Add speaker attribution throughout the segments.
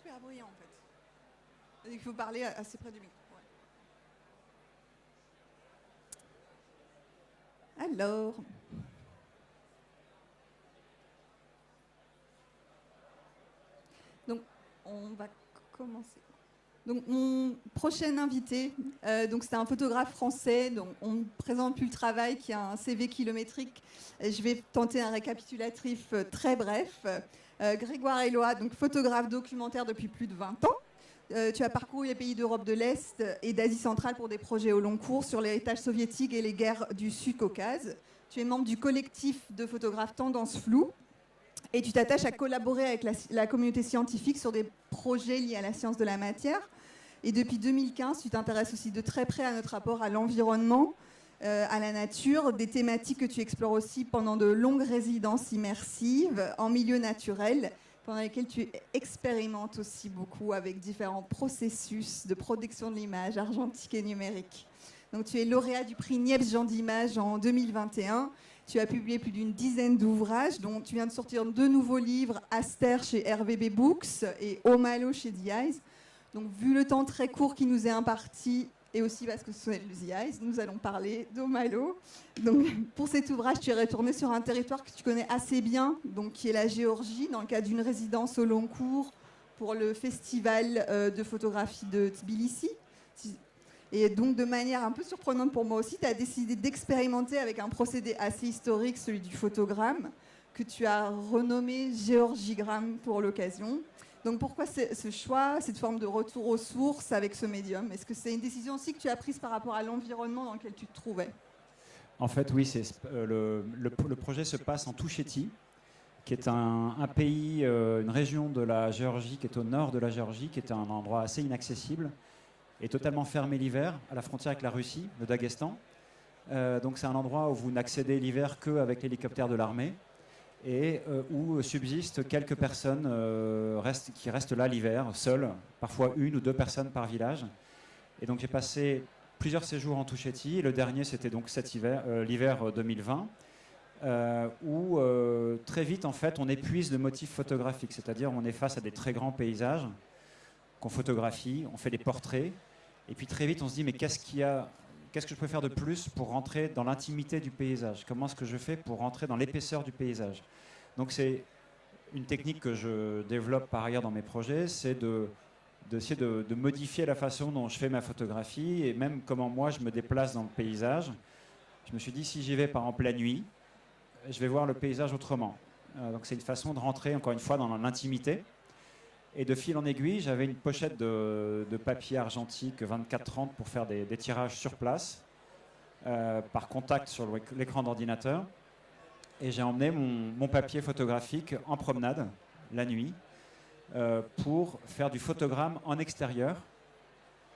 Speaker 1: super bruyant en fait. Il faut parler assez près du micro. Ouais. Alors. Donc, on va commencer. Donc, mon prochain invité, c'est un photographe français. Donc, on ne présente plus le travail, qui a un CV kilométrique. Je vais tenter un récapitulatif très bref. Grégoire Eloi, donc photographe documentaire depuis plus de 20 ans. Tu as parcouru les pays d'Europe de l'Est et d'Asie centrale pour des projets au long cours sur l'héritage soviétique et les guerres du Sud-Caucase. Tu es membre du collectif de photographes Tendance Floue. Et tu t'attaches à collaborer avec la communauté scientifique sur des projets liés à la science de la matière. Et depuis 2015, tu t'intéresses aussi de très près à notre rapport à l'environnement, à la nature, des thématiques que tu explores aussi pendant de longues résidences immersives en milieu naturel, pendant lesquelles tu expérimentes aussi beaucoup avec différents processus de production de l'image argentique et numérique. Donc, tu es lauréat du prix Niepce Jean d'Image en 2021. Tu as publié plus d'une dizaine d'ouvrages, dont tu viens de sortir 2 nouveaux livres, Aster chez RVB Books et Omalo chez The Eyes. Donc, vu le temps très court qui nous est imparti, et aussi parce que c'est The Eyes, nous allons parler d'Omalo. Donc, pour cet ouvrage, tu es retourné sur un territoire que tu connais assez bien, donc, qui est la Géorgie, dans le cadre d'une résidence au long cours pour le festival de photographie de Tbilissi. Et donc, de manière un peu surprenante pour moi aussi, tu as décidé d'expérimenter avec un procédé assez historique, celui du photogramme, que tu as renommé géorgigramme pour l'occasion. Donc, pourquoi ce choix, cette forme de retour aux sources avec ce médium? Est-ce que c'est une décision aussi que tu as prise par rapport à l'environnement dans lequel tu te trouvais?
Speaker 2: En fait, oui, le projet se passe en Touchétie, qui est un pays, une région de la Géorgie qui est au nord de la Géorgie, qui est un endroit assez inaccessible, est totalement fermé l'hiver, à la frontière avec la Russie, le Daghestan. Donc c'est un endroit où vous n'accédez l'hiver qu'avec l'hélicoptère de l'armée et où subsistent quelques personnes qui restent là l'hiver, seules, parfois 1 ou 2 personnes par village. Et donc j'ai passé plusieurs séjours en Touchétie. Le dernier, c'était donc cet hiver, l'hiver 2020, où très vite, en fait, on épuise le motif photographique. C'est-à-dire on est face à des très grands paysages qu'on photographie, on fait des portraits. Et puis très vite, on se dit, mais qu'est-ce que je peux faire de plus pour rentrer dans l'intimité du paysage? Comment est-ce que je fais pour rentrer dans l'épaisseur du paysage? Donc c'est une technique que je développe par ailleurs dans mes projets, c'est d'essayer de modifier la façon dont je fais ma photographie et même comment moi je me déplace dans le paysage. Je me suis dit, si j'y vais par exemple la nuit, je vais voir le paysage autrement. Donc c'est une façon de rentrer encore une fois dans l'intimité. Et de fil en aiguille, j'avais une pochette de papier argentique 24-30 pour faire des tirages sur place, par contact sur l'écran d'ordinateur. Et j'ai emmené mon papier photographique en promenade, la nuit, pour faire du photogramme en extérieur.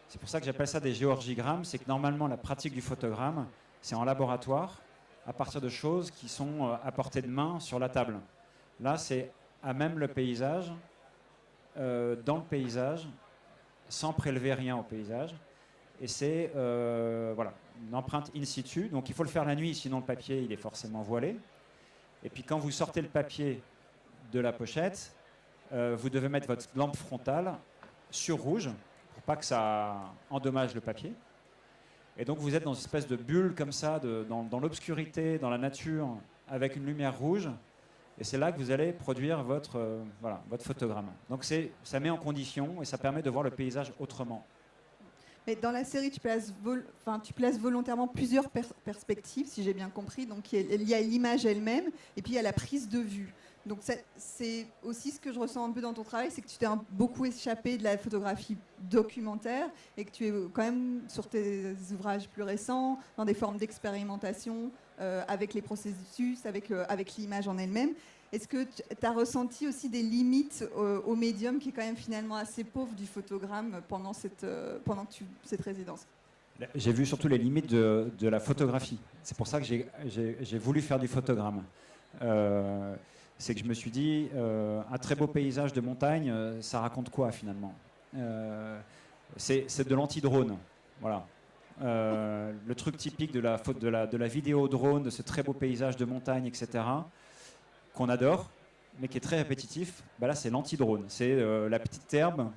Speaker 2: C'est pour ça que j'appelle ça des géorgigrammes. C'est que normalement, la pratique du photogramme, c'est en laboratoire, à partir de choses qui sont à portée de main sur la table. Là, c'est à même le paysage, dans le paysage, sans prélever rien au paysage. Et c'est voilà, une empreinte in situ. Donc il faut le faire la nuit, sinon le papier il est forcément voilé. Et puis quand vous sortez le papier de la pochette, vous devez mettre votre lampe frontale sur rouge pour pas que ça endommage le papier. Et donc vous êtes dans une espèce de bulle comme ça, dans l'obscurité, dans la nature, avec une lumière rouge. Et c'est là que vous allez produire votre photogramme. Donc ça met en condition et ça permet de voir le paysage autrement.
Speaker 1: Mais dans la série, tu places volontairement plusieurs perspectives, si j'ai bien compris. Donc il y a l'image elle-même et puis il y a la prise de vue. Donc c'est aussi ce que je ressens un peu dans ton travail, c'est que tu t'es beaucoup échappé de la photographie documentaire et que tu es quand même sur tes ouvrages plus récents, dans des formes d'expérimentation avec les processus, avec l'image en elle-même. Est-ce que tu as ressenti aussi des limites au médium qui est quand même finalement assez pauvre du photogramme pendant cette résidence?
Speaker 2: J'ai vu surtout les limites de la photographie. C'est pour ça que j'ai voulu faire du photogramme. C'est que je me suis dit, un très beau paysage de montagne, ça raconte quoi finalement? C'est de l'anti-drone. Voilà. Le truc typique de la vidéo drone, de ce très beau paysage de montagne, etc., qu'on adore, mais qui est très répétitif, bah là c'est l'anti-drone, c'est la petite herbe.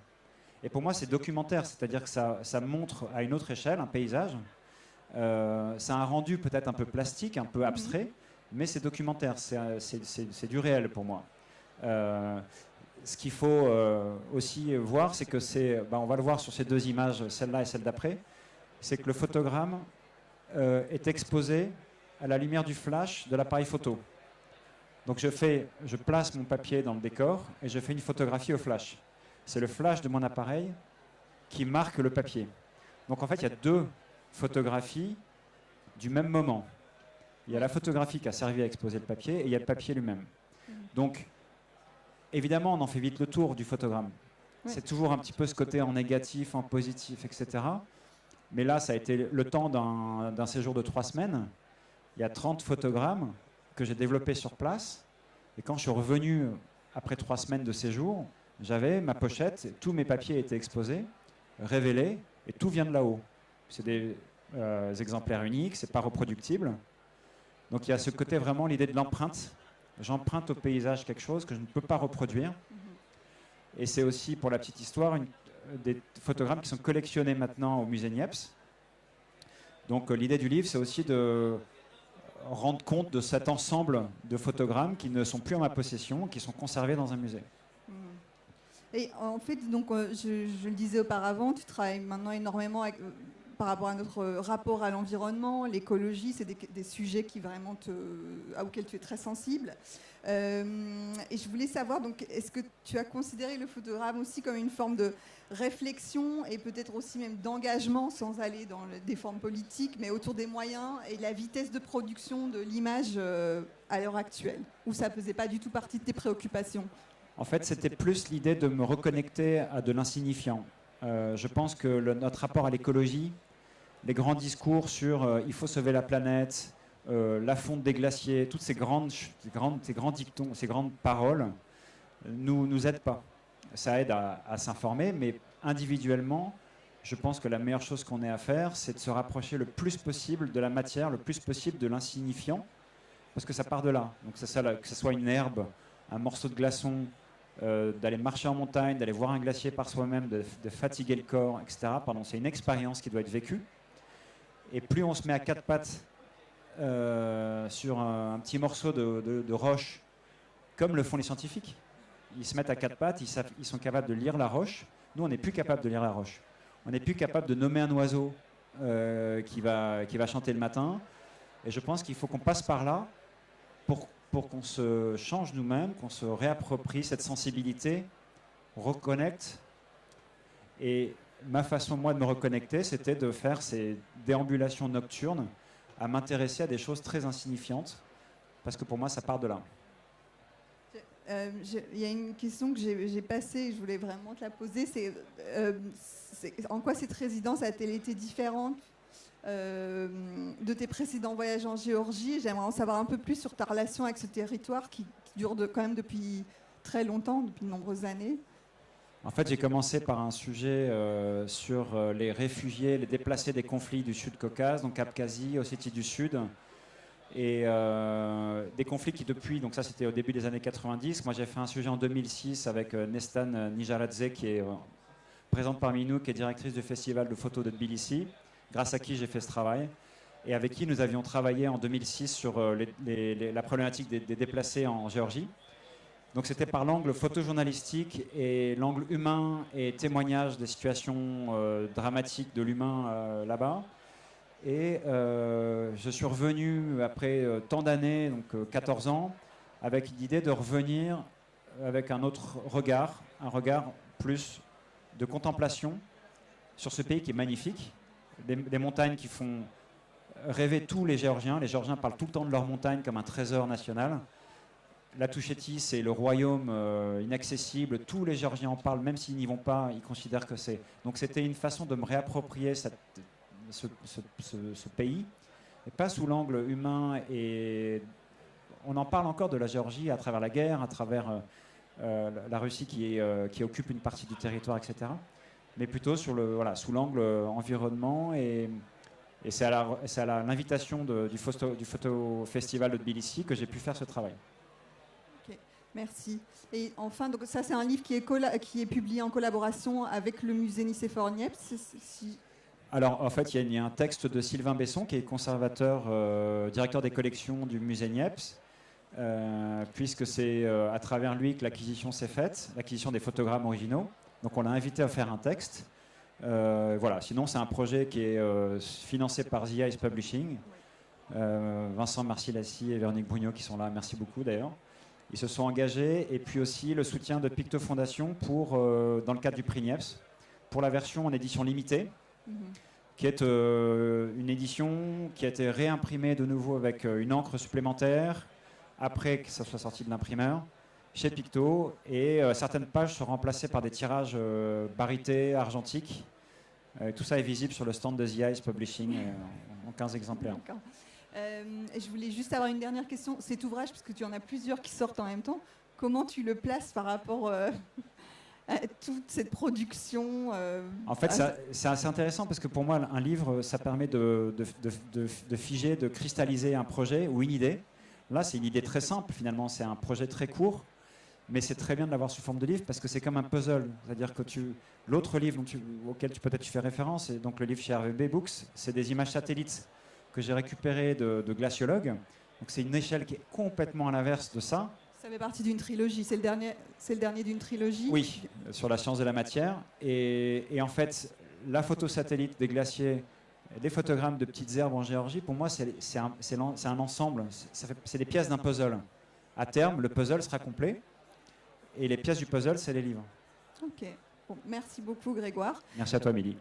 Speaker 2: Et pour moi c'est documentaire, c'est-à-dire que ça montre à une autre échelle un paysage. C'est un rendu peut-être un peu plastique, un peu abstrait, mais c'est documentaire, c'est du réel pour moi. Ce qu'il faut aussi voir, c'est que on va le voir sur ces deux images, celle-là et celle d'après, c'est que le photogramme est exposé à la lumière du flash de l'appareil photo. Donc je place mon papier dans le décor et je fais une photographie au flash. C'est le flash de mon appareil qui marque le papier. Donc en fait, il y a deux photographies du même moment. Il y a la photographie qui a servi à exposer le papier et il y a le papier lui-même. Donc évidemment, on en fait vite le tour du photogramme. C'est toujours un petit peu ce côté en négatif, en positif, etc. Mais là, ça a été le temps d'un séjour de 3 semaines. Il y a 30 photogrammes que j'ai développés sur place. Et quand je suis revenu après 3 semaines de séjour, j'avais ma pochette, tous mes papiers étaient exposés, révélés, et tout vient de là-haut. C'est des exemplaires uniques, c'est pas reproductible. Donc il y a ce côté vraiment, l'idée de l'empreinte. J'emprunte au paysage quelque chose que je ne peux pas reproduire. Et c'est aussi, pour la petite histoire, des photogrammes qui sont collectionnés maintenant au musée Niepce. Donc l'idée du livre, c'est aussi de rendre compte de cet ensemble de photogrammes qui ne sont plus en ma possession, qui sont conservés dans un musée.
Speaker 1: Et en fait, donc, je le disais auparavant, tu travailles maintenant énormément par rapport à notre rapport à l'environnement, l'écologie, c'est des sujets qui vraiment auxquels tu es très sensible. Et je voulais savoir, donc, est-ce que tu as considéré le photogramme aussi comme une forme de réflexion et peut-être aussi même d'engagement, sans aller dans des formes politiques, mais autour des moyens et la vitesse de production de l'image à l'heure actuelle, ou ça ne faisait pas du tout partie de tes préoccupations?
Speaker 2: En fait, c'était plus l'idée de me reconnecter à de l'insignifiant. Je pense que notre rapport à l'écologie, les grands discours sur il faut sauver la planète, la fonte des glaciers, toutes ces grands dictons, ces grandes paroles, nous aident pas. Ça aide à s'informer, mais individuellement, je pense que la meilleure chose qu'on ait à faire, c'est de se rapprocher le plus possible de la matière, le plus possible de l'insignifiant, parce que ça part de là. Donc c'est ça, que ce soit une herbe, un morceau de glaçon, d'aller marcher en montagne, d'aller voir un glacier par soi-même, de fatiguer le corps, etc. Pardon, c'est une expérience qui doit être vécue. Et plus on se met à quatre pattes sur un petit morceau de roche, comme le font les scientifiques, ils se mettent à quatre pattes, ils sont capables de lire la roche. Nous, on n'est plus capable de lire la roche. On n'est plus capable de nommer un oiseau qui va chanter le matin. Et je pense qu'il faut qu'on passe par là pour qu'on se change nous-mêmes, qu'on se réapproprie cette sensibilité, reconnecte. Et ma façon, moi, de me reconnecter, c'était de faire ces déambulations nocturnes, à m'intéresser à des choses très insignifiantes, parce que pour moi, ça part de là.
Speaker 1: Il y a une question que j'ai passée et je voulais vraiment te la poser, c'est en quoi cette résidence a-t-elle été différente de tes précédents voyages en Géorgie? J'aimerais en savoir un peu plus sur ta relation avec ce territoire qui dure quand même depuis très longtemps, depuis de nombreuses années.
Speaker 2: En fait, j'ai commencé par un sujet sur les réfugiés, les déplacés des conflits du Sud-Caucase, donc Abkhazie, Ossétie du Sud, et des conflits qui depuis, donc ça c'était au début des années 90, moi j'ai fait un sujet en 2006 avec Nestan Nijaradze qui est présente parmi nous, qui est directrice du festival de photos de Tbilissi, grâce à qui j'ai fait ce travail, et avec qui nous avions travaillé en 2006 sur la problématique des déplacés en Géorgie. Donc c'était par l'angle photojournalistique et l'angle humain et témoignage des situations dramatiques de l'humain là-bas. Et je suis revenu après tant d'années, donc 14 ans, avec l'idée de revenir avec un autre regard, un regard plus de contemplation sur ce pays qui est magnifique, des montagnes qui font rêver tous les Géorgiens. Les Géorgiens parlent tout le temps de leurs montagnes comme un trésor national. La Touchétie, c'est le royaume inaccessible. Tous les Géorgiens en parlent, même s'ils n'y vont pas, ils considèrent que c'est. Donc c'était une façon de me réapproprier ce pays, et pas sous l'angle humain. Et on en parle encore de la Géorgie à travers la guerre, à travers la Russie qui occupe une partie du territoire, etc. Mais plutôt sous l'angle environnement. Et c'est à l'invitation du photo festival de Tbilissi que j'ai pu faire ce travail.
Speaker 1: Merci. Et enfin, donc ça c'est un livre qui est publié en collaboration avec le musée Nicéphore Niepce.
Speaker 2: Alors, en fait, il y a un texte de Sylvain Besson, qui est conservateur, directeur des collections du musée Niepce, puisque c'est à travers lui que l'acquisition s'est faite, l'acquisition des photogrammes originaux. Donc, on l'a invité à faire un texte. Voilà. Sinon, c'est un projet qui est financé par The Ice Publishing. Vincent Marcilassi et Véronique Brugnot qui sont là. Merci beaucoup, d'ailleurs. Ils se sont engagés. Et puis aussi le soutien de Picto Fondation dans le cadre du prix Niepce, pour la version en édition limitée. Qui est une édition qui a été réimprimée de nouveau avec une encre supplémentaire après que ça soit sorti de l'imprimeur chez Picto, et certaines pages sont remplacées par des tirages barités, argentiques. Tout ça est visible sur le stand de The Ice Publishing en 15 exemplaires.
Speaker 1: Je voulais juste avoir une dernière question. Cet ouvrage, parce que tu en as plusieurs qui sortent en même temps, comment tu le places par rapport toute cette production
Speaker 2: En fait, c'est assez intéressant parce que pour moi, un livre, ça permet de figer, de cristalliser un projet ou une idée. Là, c'est une idée très simple, finalement. C'est un projet très court, mais c'est très bien de l'avoir sous forme de livre parce que c'est comme un puzzle. C'est-à-dire que l'autre livre auquel peut-être tu fais référence, et donc le livre chez RVB Books, c'est des images satellites que j'ai récupérées de glaciologues. Donc c'est une échelle qui est complètement à l'inverse de ça.
Speaker 1: Ça fait partie d'une trilogie. C'est le dernier d'une trilogie.
Speaker 2: Oui, sur la science de la matière. Et en fait, la photo satellite des glaciers, des photogrammes de petites herbes en Géorgie, pour moi, c'est un ensemble. C'est des pièces d'un puzzle. À terme, le puzzle sera complet. Et les pièces du puzzle, c'est les livres.
Speaker 1: Ok. Bon, merci beaucoup, Grégoire.
Speaker 2: Merci à toi, Amélie.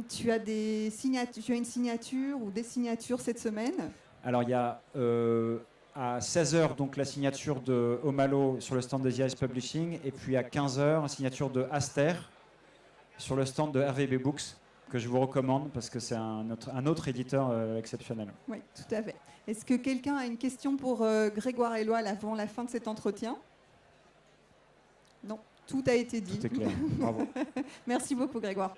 Speaker 1: Tu as une signature ou des signatures cette semaine?
Speaker 2: Alors, il y a... à 16h, donc la signature de Omalo sur le stand de The Ice Publishing, et puis à 15h, la signature de Aster sur le stand de RVB Books, que je vous recommande parce que c'est un autre éditeur exceptionnel.
Speaker 1: Oui, tout à fait. Est-ce que quelqu'un a une question pour Grégoire Éloy avant la fin de cet entretien? Non, tout a été dit.
Speaker 2: Tout est clair. Bravo.
Speaker 1: Merci beaucoup, Grégoire.